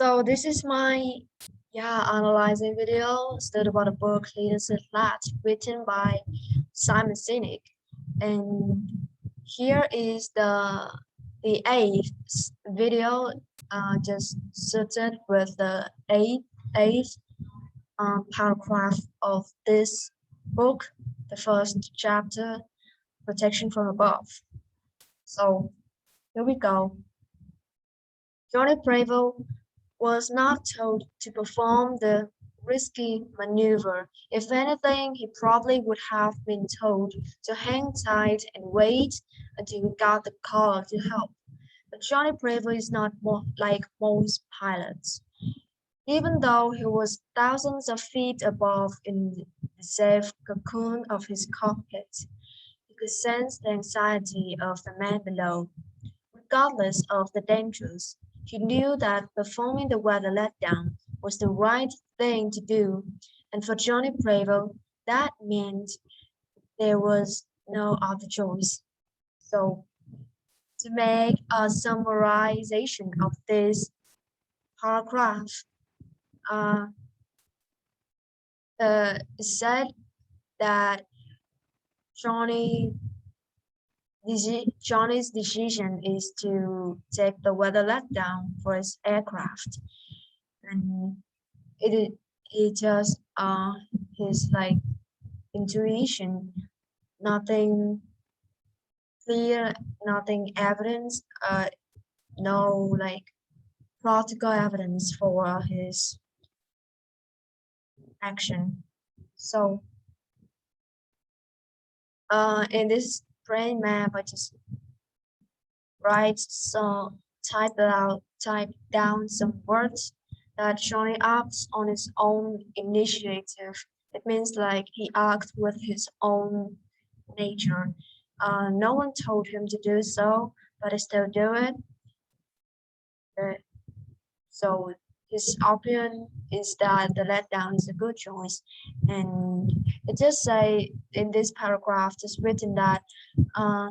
So this is my analyzing video study about the book Leadership Flat written by Simon Sinek. And here is the eighth video just started with the eighth paragraph of this book, the first chapter, Protection from Above. So here we go. Johnny Bravo was not told to perform the risky maneuver. If anything, he probably would have been told to hang tight and wait until he got the call to help. But Johnny Bravo is not like most pilots. Even though he was thousands of feet above in the safe cocoon of his cockpit, he could sense the anxiety of the man below. Regardless of the dangers, he knew that performing the weather letdown was the right thing to do, and for Johnny Bravo, that meant there was no other choice. So, to make a summarization of this paragraph, uh, it said that Johnny Johnny's decision is to take the weather letdown for his aircraft, and it just his like intuition, nothing clear, nothing evidence, no like practical evidence for his action. So in this brain map, I just type down some words that Johnny acts on his own initiative. It means like he acts with his own nature. No one told him to do so, but he still do it. Uh, so his opinion is that the letdown is a good choice, and it just say in this paragraph, just written that uh,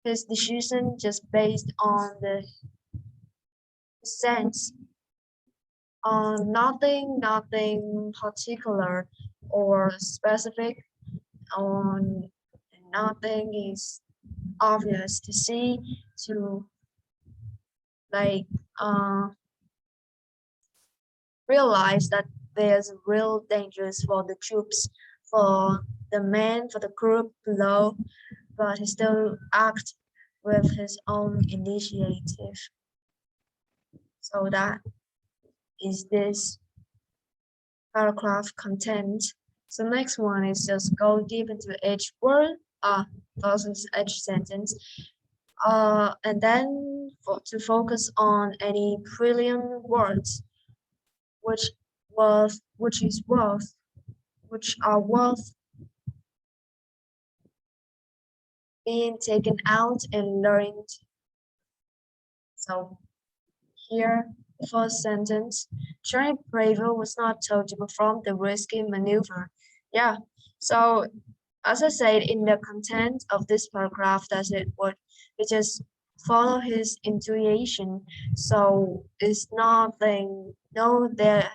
his decision just based on the sense, nothing particular or specific, on nothing is obvious to see to like uh, realize that there's real dangers for the troops, for the men, for the group below, but he still act with his own initiative. So that is this paragraph content. So next one is just go deep into each word, versus each sentence, and then to focus on any brilliant words which which is worth, which are worth being taken out and learned. So here, the first sentence, Johnny Bravo was not told to perform the risky maneuver. Yeah, so as I said in the content of this paragraph, that's it. What we just follow his intuition. So it's nothing. No, there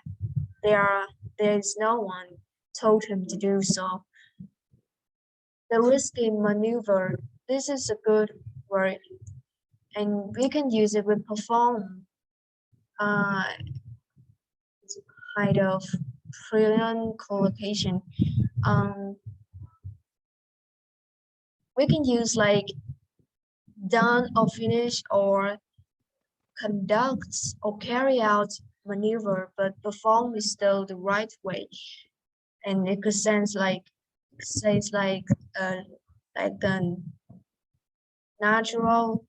there is no one told him to do so. The risky maneuver. This is a good word, and we can use it with perform. Uh, kind of brilliant collocation. Um, we can use like done or finish or conducts or carry out maneuver, but perform is still the right way. And it could sense like says like the natural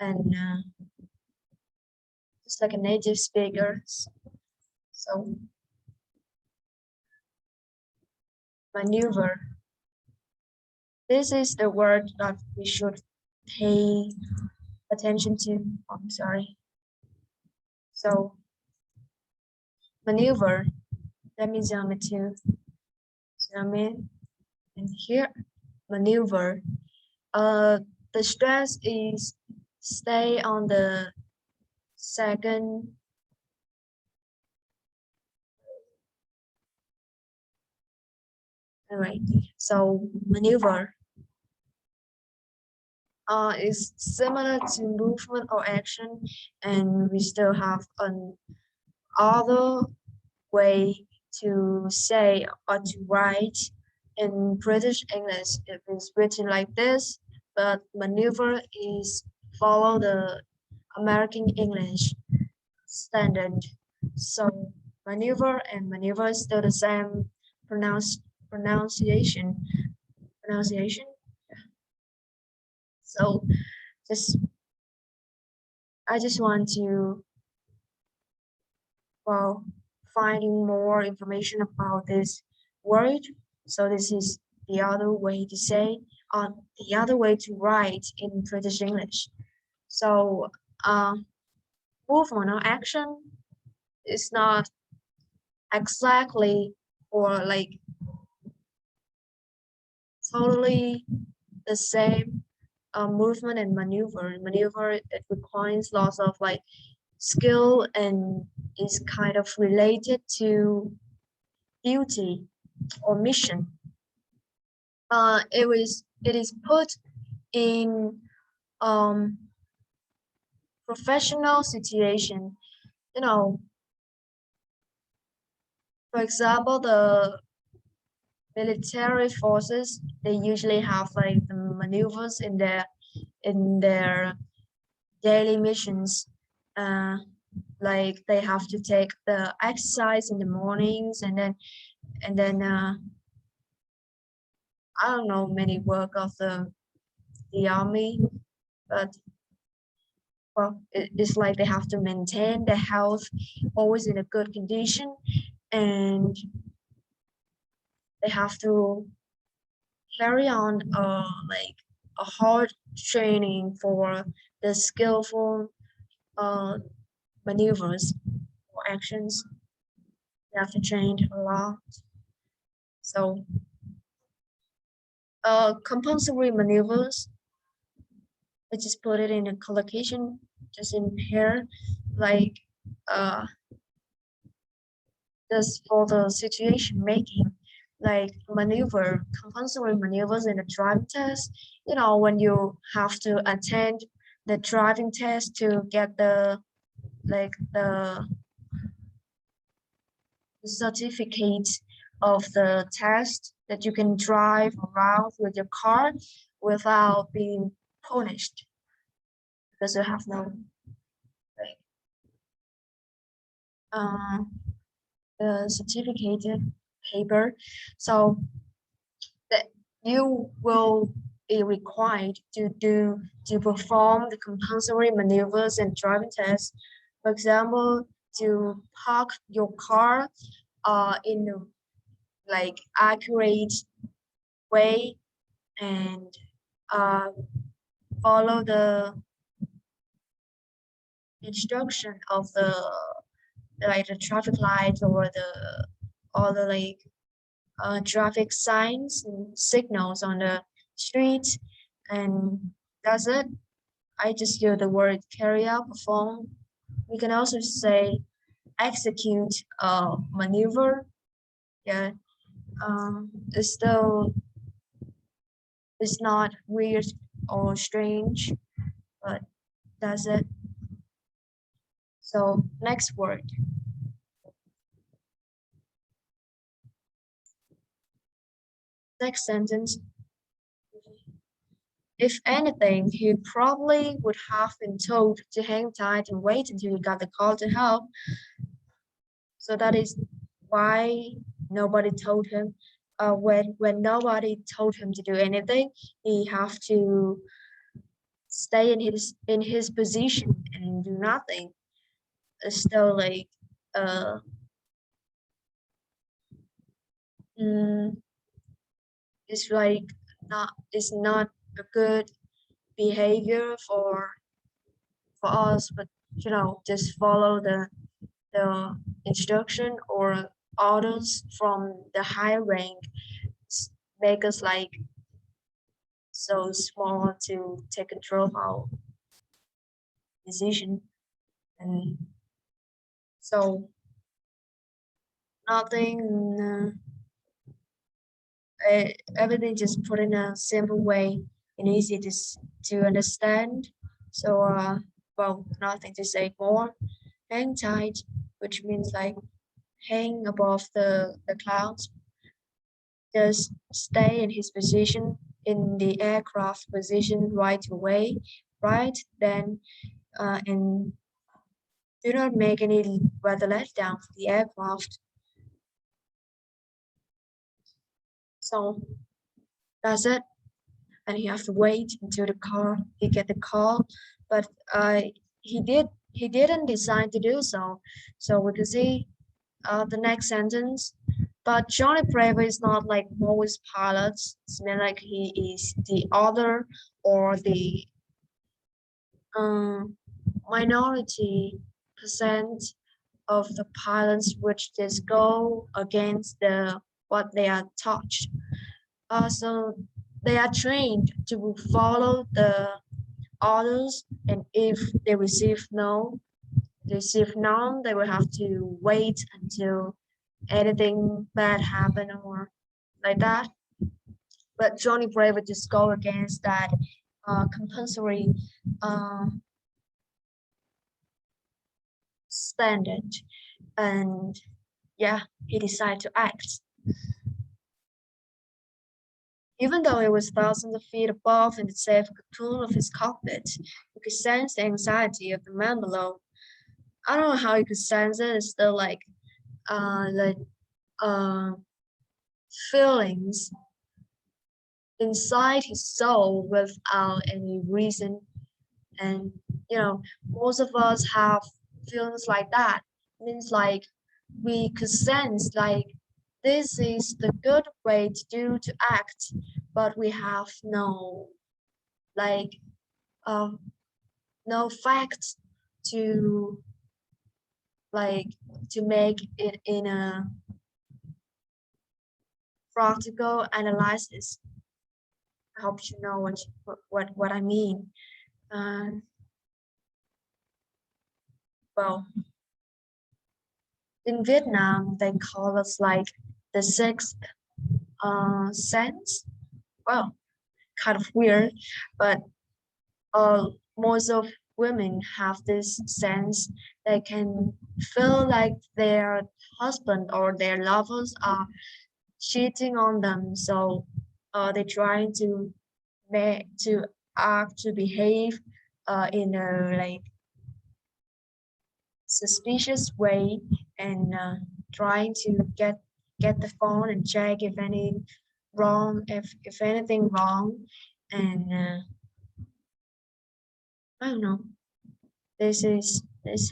and just like a native speaker. So maneuver. This is the word that we should pay attention to. I'm sorry. So maneuver. Let me zoom it to zoom in. And here, maneuver. The stress is stay on the second anyway, so maneuver is similar to movement or action, and we still have an other way to say or to write. In British English it is written like this, but maneuver is follow the American English standard. So maneuver and maneuver is still the same pronounce pronunciation pronunciation. So just I just want to well finding more information about this word. So this is the other way to say the other way to write in British English. So uh, movement or action is not exactly or like totally the same movement and maneuver. Maneuver it requires lots of like skill and is kind of related to duty or mission. It is put in um professional situation. You know, for example, the military forces they usually have like the maneuvers in their daily missions. Uh, like they have to take the exercise in the mornings and then I don't know many work of the army, but well, it's like they have to maintain their health always in a good condition, and they have to carry on like a hard training for the skillful uh, maneuvers or actions. They have to train a lot. So compulsory maneuvers, I just put it in a collocation just in here, like uh just for the situation making, like maneuver, compulsory maneuvers in the driving test. You know, when you have to attend the driving test to get the like the certificate of the test that you can drive around with your car without being punished because you have no like uh, the certificated paper. So that you will be required to perform the compulsory maneuvers and driving tests. For example, to park your car in a like accurate way and uh, follow the instruction of the like the traffic lights or the all the like traffic signs and signals on the street, and that's it. I just use the word carry out, perform. We can also say execute a maneuver. Yeah, it's still it's not weird or strange, but that's it. So next word. Next sentence. If anything, he probably would have been told to hang tight and wait until he got the call to help. So that is why nobody told him. When nobody told him to do anything, he have to stay in his position and do nothing. It's still like uh mm, it's like not it's not a good behavior for us, but you know just follow the instruction or orders from the high rank make us like so small to take control of our decision. And so nothing, everything just put in a simple way and easy to understand. So, well, nothing to say more. Hang tight, which means like hang above the clouds. Just stay in his position in the aircraft position right away, right then, and do not make any weather letdown for the aircraft. So that's it. And he have to wait until he get the call, but he didn't decide to do so. So we could see the next sentence. But Johnny Bravo is not like most pilots. It's meant like he is the other or the um, minority percent of the pilots which just go against the what they are taught. So they are trained to follow the orders, and if they receive none, they will have to wait until anything bad happen or like that. But Johnny Bravo just go against that compulsory uh, standard, and yeah, he decided to act. Even though it was thousands of feet above in the safe cocoon of his cockpit, you could sense the anxiety of the man below. I don't know how you could sense it. It's still like uh feelings inside his soul without any reason. And most of us have feelings like that. It means like we could sense like this is the good way to act, but we have like um no facts to like to make it in a practical analysis. I hope you know what I mean. Uh, well, in Vietnam, they call us like the sixth sense. Well, kind of weird, but most of women have this sense. They can feel like their husband or their lovers are cheating on them, so they try to act to behave in a like suspicious way, and trying to get the phone and check if anything wrong, and I don't know. This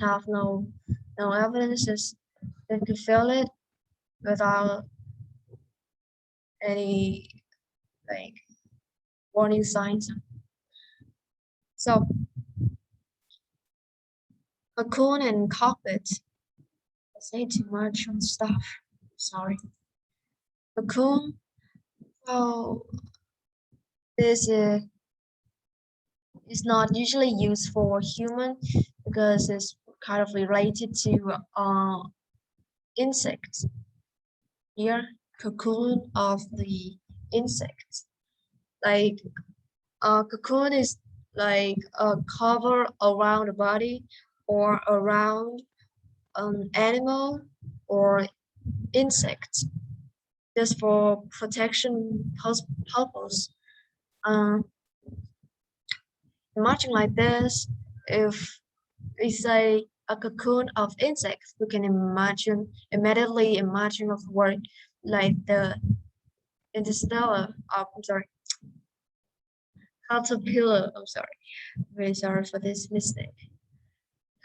have no evidences that could feel it without any like warning signs. So cocoon and cockpit. I say too much on stuff. Sorry. Cocoon. Well, this is not usually used for human because it's kind of related to insects. Here, cocoon of the insects. Like cocoon is like a cover around the body or around an animal or insect, just for protection purpose. Uh, Imagine like this, if we say a cocoon of insects, we can immediately imagine of word like the interstellar, I'm sorry, caterpillar, I'm sorry, very sorry for this mistake.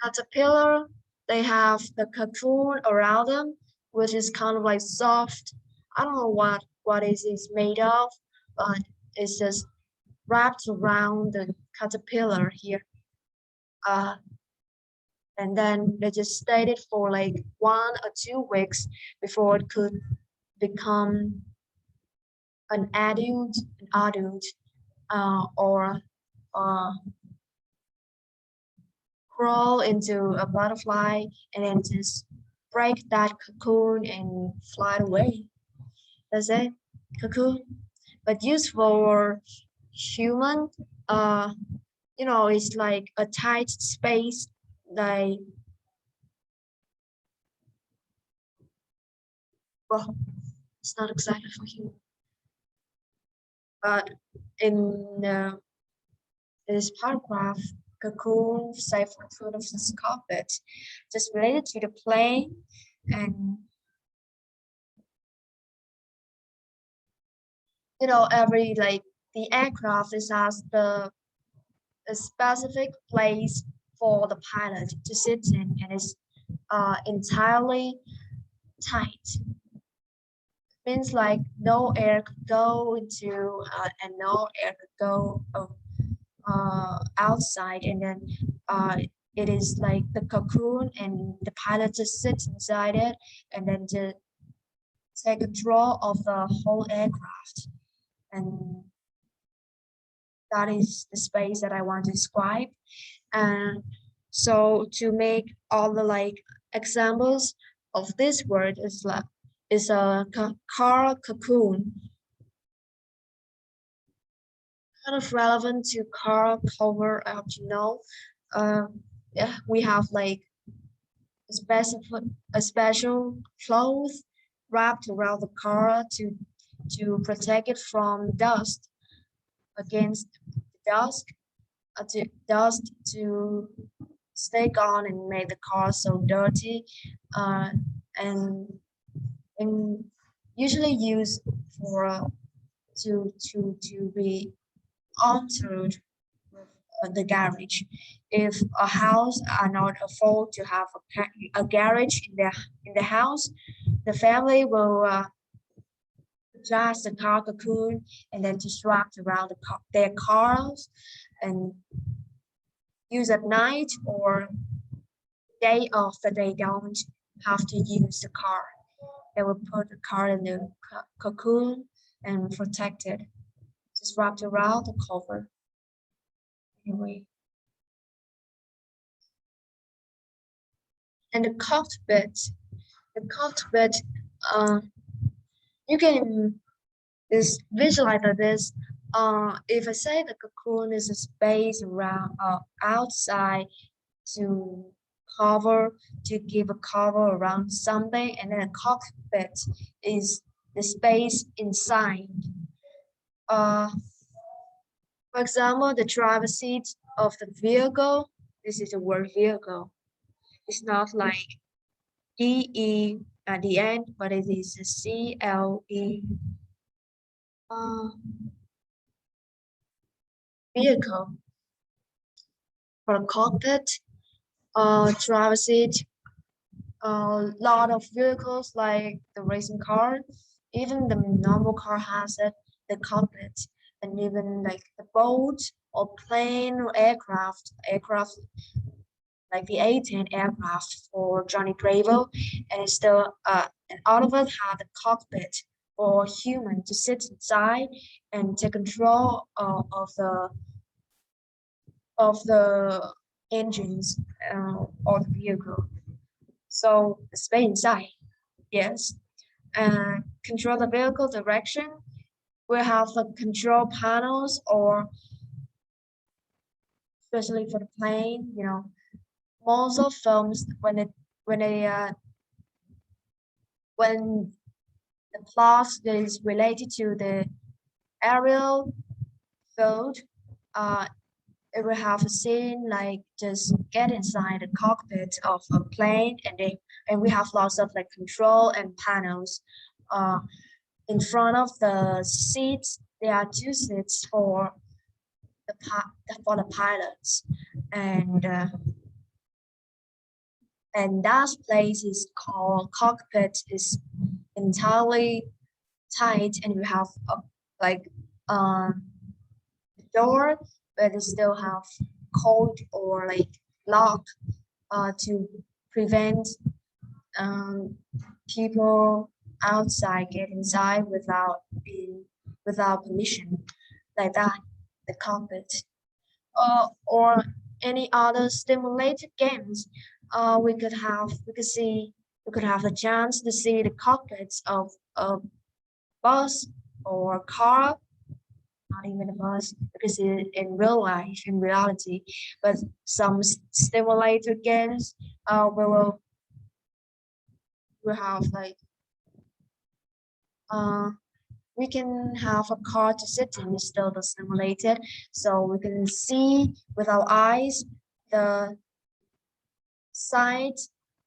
Caterpillar, they have the cocoon around them, which is kind of like soft. I don't know what is made of, but it's just wrapped around the caterpillar here. Uh, and then they just stayed it for like 1 or 2 weeks before it could become an adult or uh, crawl into a butterfly and then just break that cocoon and fly away. That's it, cocoon. But used for human, it's like a tight space, like, well, it's not exactly for human, but in this paragraph, cocoon safe for food of this carpet, just related to the plane and every like the aircraft is has the a specific place for the pilot to sit in and is entirely tight. Means like no air could go into and no air could go outside, and then uh, it is like the cocoon and the pilot just sits inside it and then to take control of the whole aircraft. And that is the space that I want to describe. And so to make all the like examples of this word is a car cocoon, kind of relevant to car cover up, yeah, we have like a special cloth wrapped around the car to protect it from dust, against dust to dust to stay on and make the car so dirty, uh, and and usually used for to be altered with the garage. If a house are not afford to have a garage in the house, the family will adjust the car cocoon and then just wrap around their cars and use at night or day off that they don't have to use the car. They will put the car in the cocoon and protect it, just wrapped around the cover. Anyway, and the cockpit, uh, you can just visualize this. If I say the cocoon is a space around outside to cover to give a cover around something, and then a cockpit is the space inside. Uh, for example, the driver's seat of the vehicle. This is the word vehicle. It's not like DE at the end, but it is a CLE. Uh, vehicle for a cockpit, driver seat, a lot of vehicles like the racing car, even the normal car has it, the cockpit, and even like the boat or plane or aircraft like the A-10 aircraft for Johnny Bravo, and it's still and all of us have the cockpit for human to sit inside and take control of the engines of the vehicle. So stay inside, yes. And control the vehicle direction. We have the control panels, or especially for the plane, most of films when they when the plot is related to the aerial field, uh, it will have a scene like just get inside the cockpit of a plane, and we have lots of like control and panels. Uh, in front of the seats, there are two seats for the pilots, and that place is called cockpit. Is entirely tight, and you have like um door, but it still have code or like lock to prevent um, people outside get inside without permission, like that. The cockpit, or any other stimulated games, we could have the chance to see the cockpits of a bus or a car, not even a bus, because in real life, in reality, but some stimulated games, we have like uh, we can have a car to sit in, is still the simulated, so we can see with our eyes the side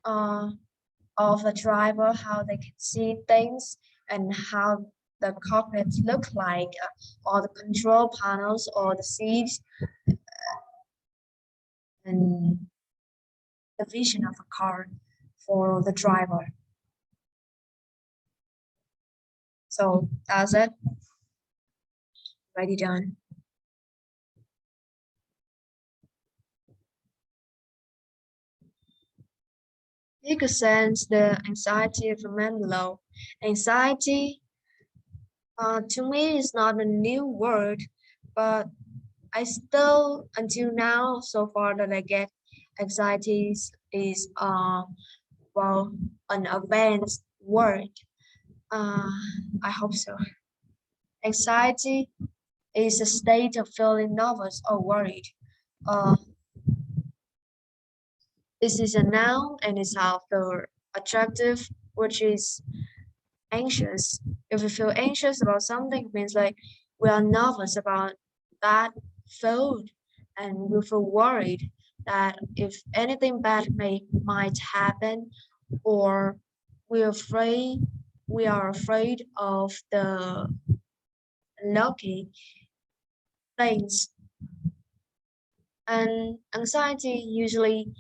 uh, of the driver, how they can see things and how the cockpits look like, or the control panels or the seats and the vision of a car for the driver. So that's it. Ready, done. You could sense the anxiety of Menlo. Anxiety, to me, is not a new word, but I still, until now, so far that I get anxiety is well, an advanced word. Uh, I hope so. Anxiety is a state of feeling nervous or worried. Uh, this is a noun and it's after attractive, which is anxious. If we feel anxious about something, it means like we are nervous about that food, and we feel worried that if anything bad might happen, or we're afraid we are afraid of the lucky things. And anxiety usually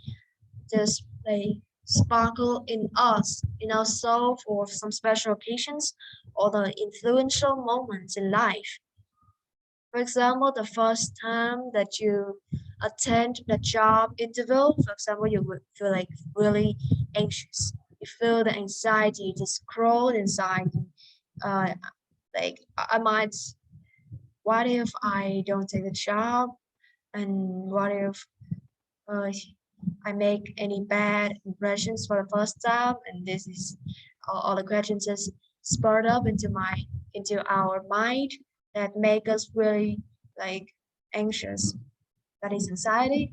just like sparkle in us, in our soul for some special occasions or the influential moments in life. For example, the first time that you attend the job interview, for example, you would feel like really anxious. You feel the anxiety just crawl inside. Uh, like I might, what if I don't take the job? And what if uh, I make any bad impressions for the first time? And this is all the questions just spurred up into our mind that make us really like anxious. That is anxiety.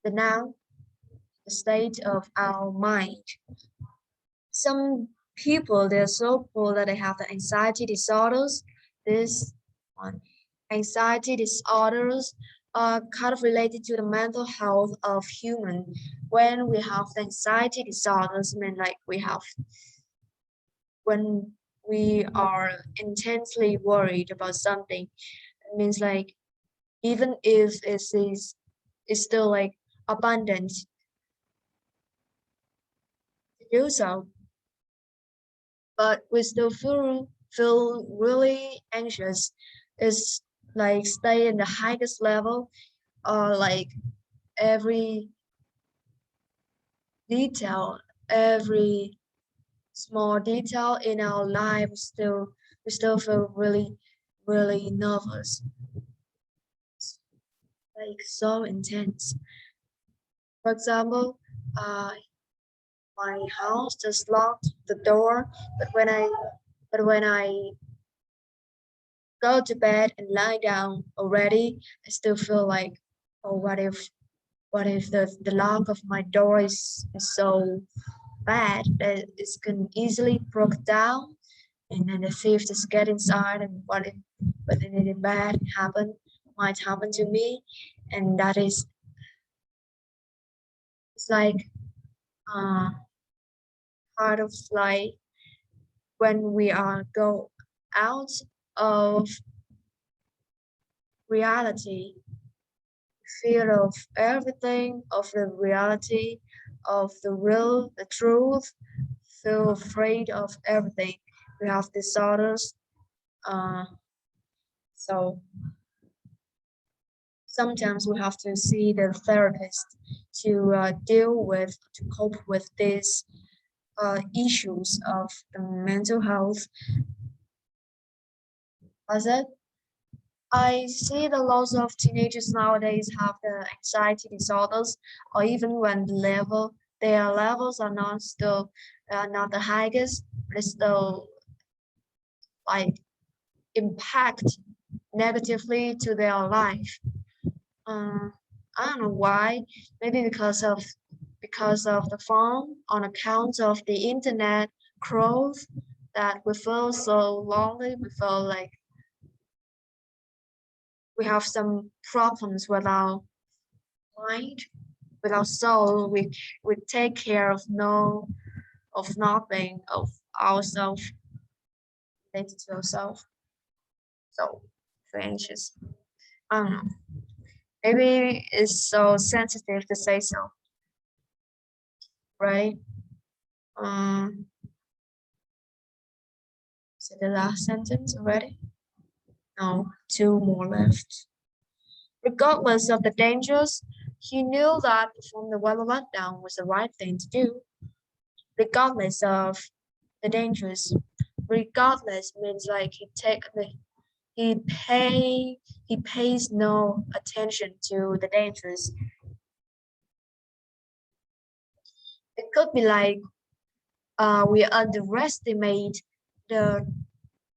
The noun, the state of our mind. Some people they're so poor that they have the anxiety disorders. This one, anxiety disorders are kind of related to the mental health of human. When we have the anxiety disorders, I mean like we have when we are intensely worried about something, it means like even if it is it's still like abundant to do so, but we still feel really anxious. It's like stay in the highest level, or like every detail, every small detail in our life still we still feel really nervous, like so intense. For example, uh, my house just locked the door, but when I go to bed and lie down already, I still feel like, oh, what if the lock of my door is so bad that it can easily broke down, and then the thief just get inside, and what if anything bad might happen to me, and that is it's like uh part of like when we are go out of reality, fear of everything, of the reality, of the truth, feel afraid of everything. We have disorders. Uh, so sometimes we have to see the therapist to to cope with these issues of the mental health. Was it? I see the lots of teenagers nowadays have the anxiety disorders, or even when their levels are not still not the highest, but it's still like impact negatively to their life. Uh, I don't know why. Maybe because of the phone, on account of the internet growth, that we feel so lonely. We feel like we have some problems with our mind, with our soul. We take care of nothing of ourselves, related to ourselves. So feel anxious. I don't know. Maybe it's so sensitive to say so, right? Um, is it the last sentence already? No, two more left. Regardless of the dangers, he knew that performing the weather letdown was the right thing to do. Regardless of the dangers, regardless means like he pays no attention to the dangers. It could be like we underestimate the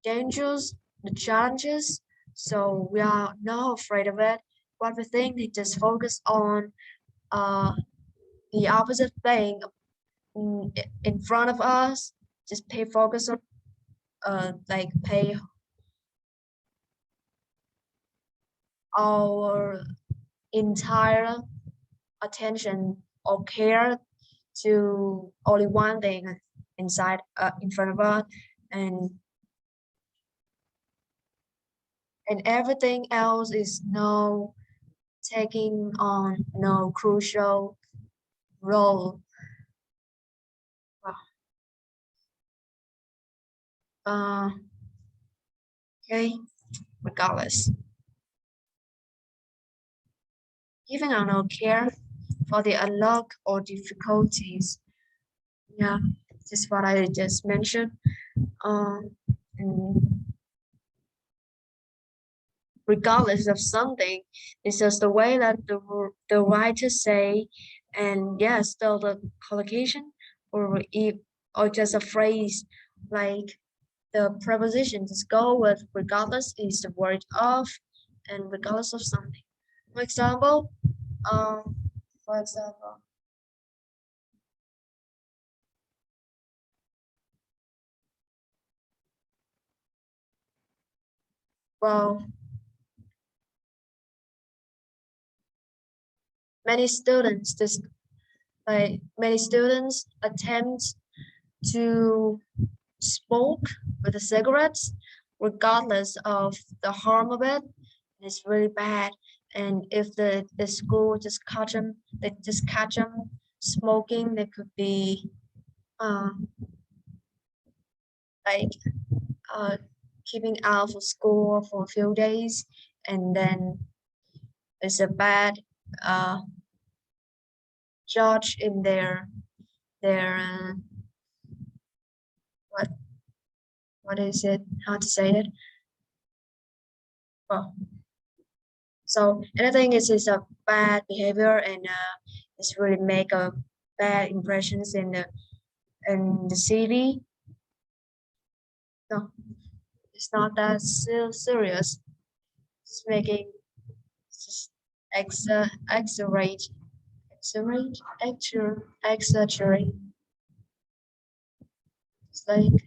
dangers, the challenges, so we are not afraid of it. What we think we just focus on uh, the opposite thing in front of us. Just pay focus on like pay our entire attention or care to only one thing in front of us, and and everything else is no taking on no crucial role. Uh, okay, regardless, even on no care for the unlock or difficulties. Yeah, this is what I just mentioned. Um, and regardless of something, it's just the way that the writers say, and yeah, still the collocation or just a phrase like the preposition just go with regardless is the word of and regardless of something. For example, um, for example, well, many students this like many students attempt to smoke with the cigarettes, regardless of the harm of it. It's really bad. And if the school just catch them, they just catch them smoking, they could be uh, like uh, keeping out of school for a few days, and then it's a bad uh, judge in their what what is it? How to say it? Well, so anything is a bad behavior, and it's really make a bad impressions in the city. No, it's not that serious. It's making it's just exaggerate, exaggerate. It's like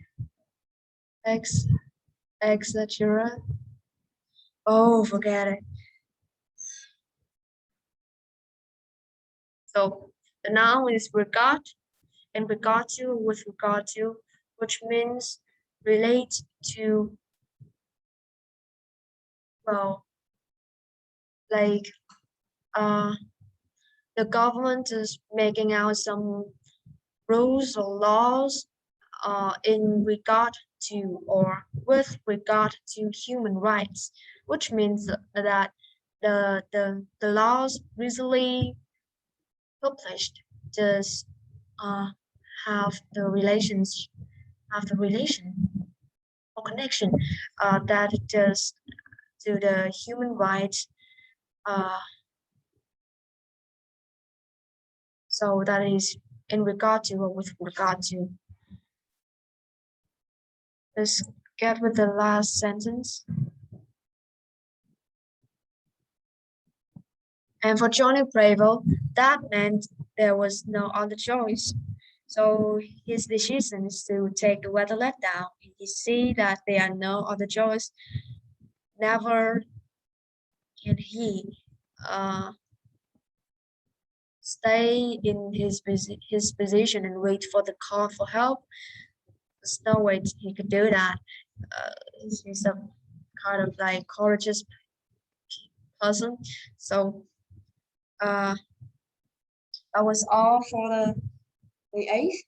ex exaggerate. Oh, forget it. So the noun is regard and regard to with regard to, which means relate to, well, like uh the government is making out some rules or laws in regard to or with regard to human rights, which means that the laws recently published just uh, have the relations have the relation or connection that just to the human rights. So that is in regard to, or with regard to. Let's get with the last sentence. And for Johnny Bravo, that meant there was no other choice. So his decision is to take the weather let down. And he see that there are no other choice. Never can he stay in his position and wait for the call for help. There's no way he could do that. He's a kind of like courageous person. So that was all for the eighth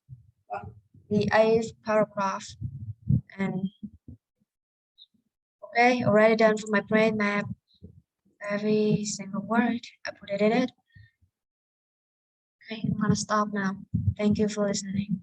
the eighth paragraph. And okay, already done for my brain map. Every single word I put it in it. Okay, I'm gonna stop now. Thank you for listening.